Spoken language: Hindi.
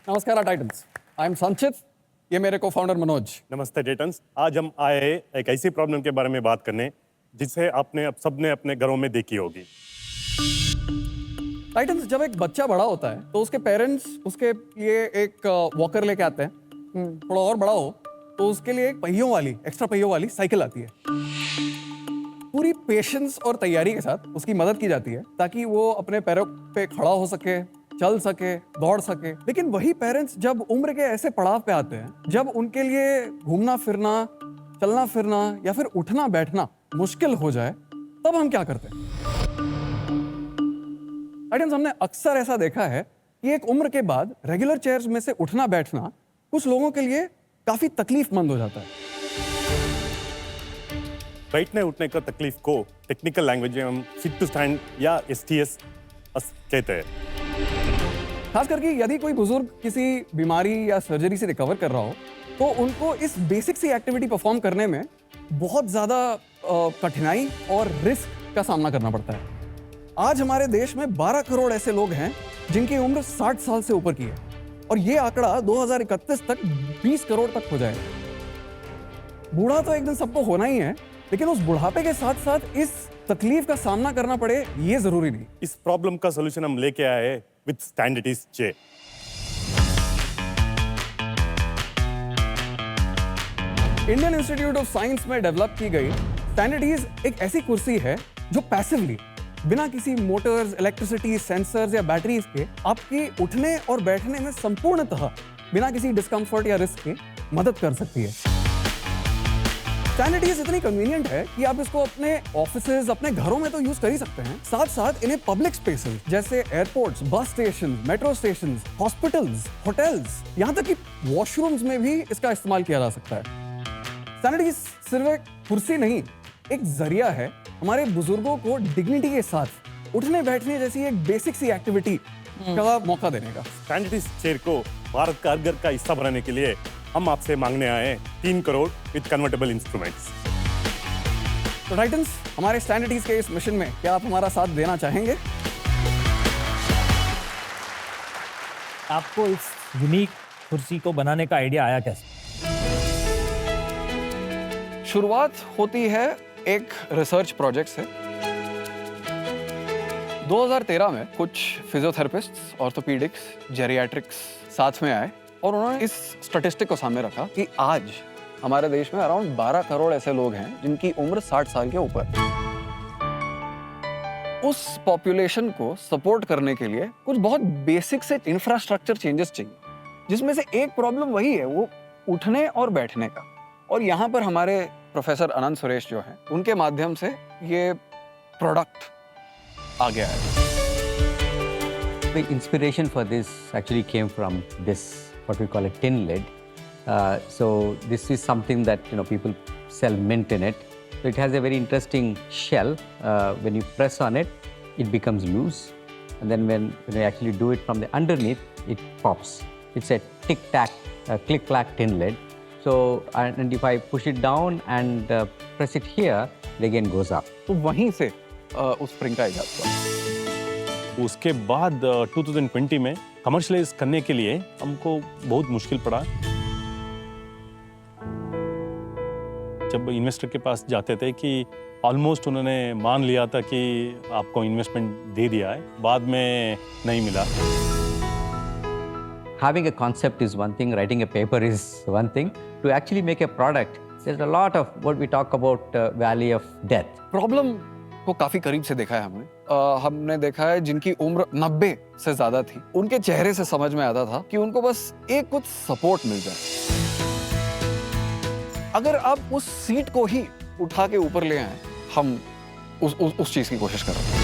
नमस्कार टाइटन्स, आई एम संचित, ये मेरे को फाउंडर मनोज। नमस्ते टाइटन्स। आज हम आए हैं एक ऐसी प्रॉब्लम के बारे में बात करने जिसे आपने अब सबने अपने घरों में देखी होगी। टाइटन्स, जब एक बच्चा बड़ा होता है तो उसके पेरेंट्स उसके लिए एक वॉकर लेके आते हैं। थोड़ा और बड़ा हो तो उसके लिए एक पहियों वाली, एक्स्ट्रा पहियों वाली साइकिल आती है। पूरी पेशेंस और तैयारी के साथ उसकी मदद की जाती है ताकि वो अपने पैरों पे खड़ा हो सके, चल सके, दौड़ सके। लेकिन वही पेरेंट्स जब उम्र के ऐसे पड़ाव पे आते हैं जब उनके लिए घूमना फिरना, चलना फिरना या फिर उठना बैठना मुश्किल हो जाए, तब हम क्या करते हैं? टाइटन्स, हमने अक्सर ऐसा देखा है कि एक उम्र के बाद रेगुलर चेयर्स में से उठना बैठना कुछ लोगों के लिए काफी तकलीफमंद हो जाता है। बैठने उठने का तकलीफ को टेक्निकल लैंग्वेज में हम सिट टू स्टैंड या STS कहते हैं। खास करके यदि कोई बुजुर्ग किसी बीमारी या सर्जरी से रिकवर कर रहा हो तो उनको इस बेसिक सी एक्टिविटी परफॉर्म करने में बहुत ज़्यादा कठिनाई और रिस्क का सामना करना पड़ता है। आज हमारे देश में 12 करोड़ ऐसे लोग हैं जिनकी उम्र 60 साल से ऊपर की है और ये आंकड़ा 2031 तक 20 करोड़ तक हो जाएगा। बूढ़ा तो एक दिन सबको होना ही है, लेकिन उस बुढ़ापे के साथ साथ इस तकलीफ का सामना करना पड़े ये जरूरी नहीं। इस प्रॉब्लम का सोल्यूशन हम लेके आए हैं with standities chair. Indian institute of science में डेवलप की गई स्टैंडिटीज एक ऐसी कुर्सी है जो पैसिवली, बिना किसी मोटर्स, इलेक्ट्रिसिटी, सेंसर्स या बैटरीज के आपकी उठने और बैठने में संपूर्णतः बिना किसी डिस्कम्फर्ट या रिस्क के मदद कर सकती है। स्टैंडिटीज इतनी कन्वीनियंट है कि आप इसको अपने ऑफिसेज, अपने घरों में तो यूज कर ही सकते हैं, साथ साथ इन्हें पब्लिक स्पेसेस जैसे airports, bus station, metro station, hospitals, hotels, यहाँ तक कि वॉशरूम्स में भी इसका इस्तेमाल किया जा सकता है। स्टैंडिटीज सिर्फ एक कुर्सी नहीं, एक जरिया है हमारे बुजुर्गों को डिग्निटी के साथ उठने बैठने जैसी एक बेसिक सी एक्टिविटी का मौका देने का। स्टैंडिटीज चेयर को भारत का हर घर का हिस्सा बनाने के लिए हम आपसे मांगने आए हैं 3 करोड़ विद कन्वर्टेबल इंस्ट्रूमेंट्स। तो टाइटन्स, हमारे स्टैंडिटीज के इस मिशन में क्या आप हमारा साथ देना चाहेंगे? आपको इस यूनिक कुर्सी को बनाने का आइडिया आया कैसे? शुरुआत होती है एक रिसर्च प्रोजेक्ट से। 2013 में कुछ फिजियोथेरेपिस्ट्स, ऑर्थोपीडिक्स, जेरियाट्रिक्स साथ में आए और उन्होंने इस स्टैटिस्टिक को सामने रखा कि आज हमारे देश में अराउंड 12 करोड़ ऐसे लोग हैं जिनकी उम्र 60 साल के ऊपर। उस पॉपुलेशन को सपोर्ट करने के लिए कुछ बहुत बेसिक से इंफ्रास्ट्रक्चर चेंजेस चाहिए, जिसमें से एक प्रॉब्लम वही है, वो उठने और बैठने का। और यहाँ पर हमारे प्रोफेसर अनंत सुरेश जो हैं, उनके माध्यम से ये प्रोडक्ट आ गया है। The inspiration for this actually came from this, what we call a tin lid. So this is something that people sell mint in it. So it has a very interesting shell. When you press on it, it becomes loose, and then when you actually do it from the underneath, it pops. It's a tic-tac, click-clack tin lid. So and if I push it down and press it here, it again goes up. तो वहीं से उस स्प्रिंग का इजाद हुआ। उसके बाद 2020 में कमर्शलाइज करने के लिए हमको बहुत मुश्किल पड़ा। जब इन्वेस्टर के पास जाते थे कि ऑलमोस्ट उन्होंने मान लिया था कि आपको इन्वेस्टमेंट दे दिया है, बाद में नहीं मिला। Having a concept is one thing, writing a paper is one thing. To actually make a product, there's a lot of what we talk about valley of death. Problem को काफी करीब से देखा है हमने। हमने देखा है जिनकी उम्र 90 से ज्यादा थी, उनके चेहरे से समझ में आता था कि उनको बस एक कुछ सपोर्ट मिल जाए। अगर आप उस सीट को ही उठा के ऊपर ले आए, हम उस चीज की कोशिश कर रहे हैं।